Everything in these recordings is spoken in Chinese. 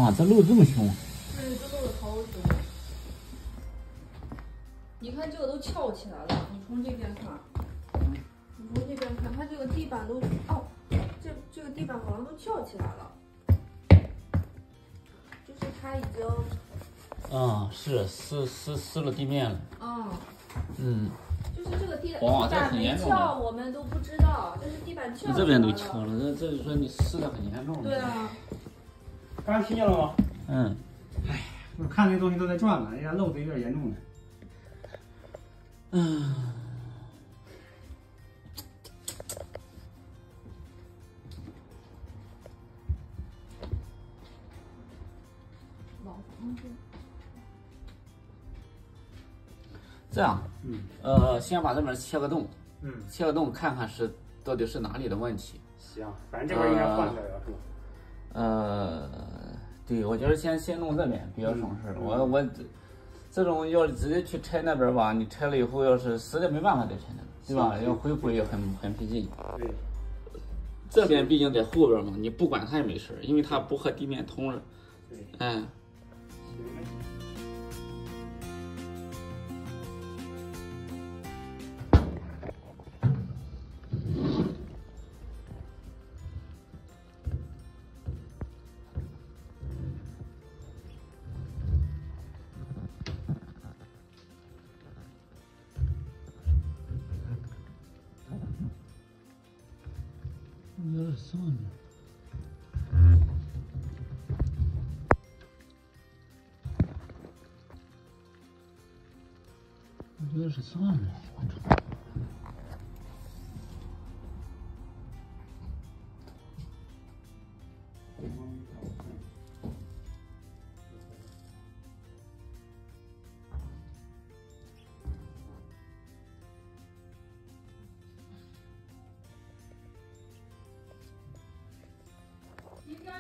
哇，这漏这么凶！对，这漏的好凶。你看这个都翘起来了，你从这边看，你从这边看，它这个地板都哦，这个地板好像都翘起来了，就是它已经啊，是撕了地面了。啊，嗯，就是这个地哇这板没很严重翘，我们都不知道，但是地板翘起来了。这边都翘了，这就说你撕的很严重。对啊。刚听见了吗？嗯。哎，我看那东西都在转呢，人家漏的有点严重了。嗯。老房子。这样，先把这边切个洞，切个洞看看到底是哪里的问题。行，反正这边应该换出来了，是吧？对，我觉得先弄这边比较省事。我这种要直接去拆那边吧，你拆了以后要是实在没办法再拆那个，对吧？要恢复也很费劲。对。这边毕竟在后边嘛，你不管它也没事，因为它不和地面通了。对。嗯。有点上面，我觉得是上面。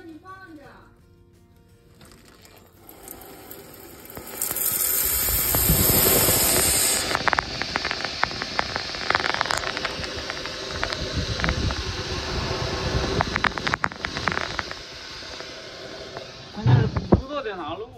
你放着。关键是不知道在哪漏。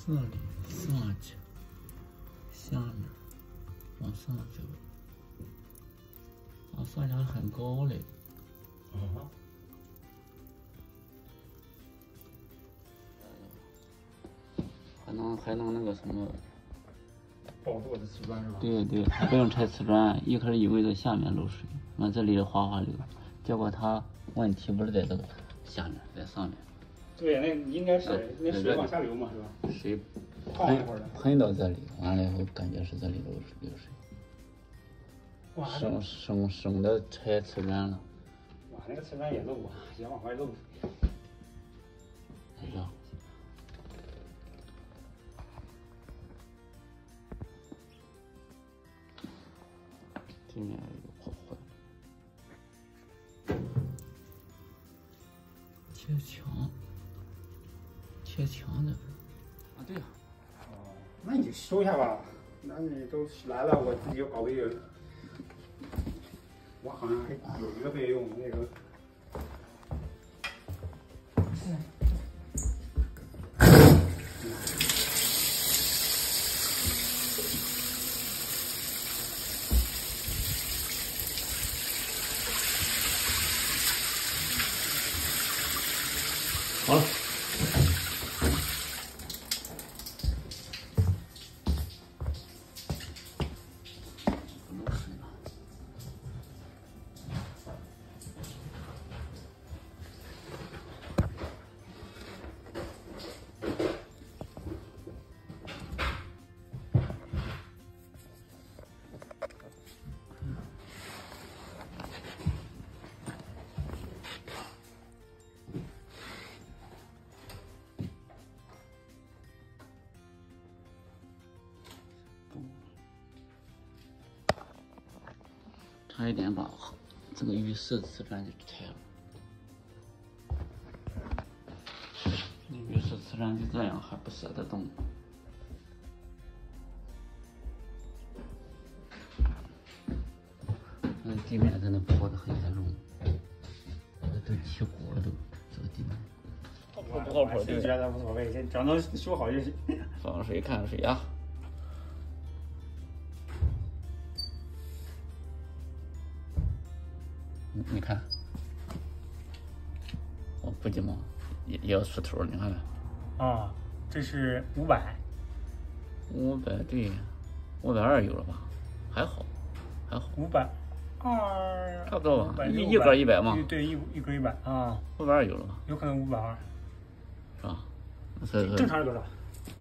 这里上去，下面往上走，上去还很高嘞。还能那个什么？包垛的瓷砖是吧？对，还不用拆瓷砖，一开始以为在下面漏水，完这里哗哗流，结果它问题不是在这个下面，在上面。对，那应该是那水往下流嘛，是吧？水喷到这里，完了以后感觉是这里流水。哇，省得拆瓷砖了。哇，那个瓷砖也漏啊，也往外漏。哎呀。地面有破坏。贴墙的。啊，对呀。哦，那你就修一下吧。那你都来了，我自己就搞不定。我好像还有一个备用那个。好了。差一点把这个浴室瓷砖就拆了。浴室瓷砖就这样，还不舍得动。地面真的铺的很严重，都起锅了都，这个地面。不靠谱，就觉得无所谓，只要能修好就行。放水看水啊。你看，我估计嘛也要出头，你看看。啊，这是500。500对，520有了吧？还好，还好。520，差不多吧，一格100嘛。对，一格100啊。520有了吧？有可能520。是吧？正常是多少？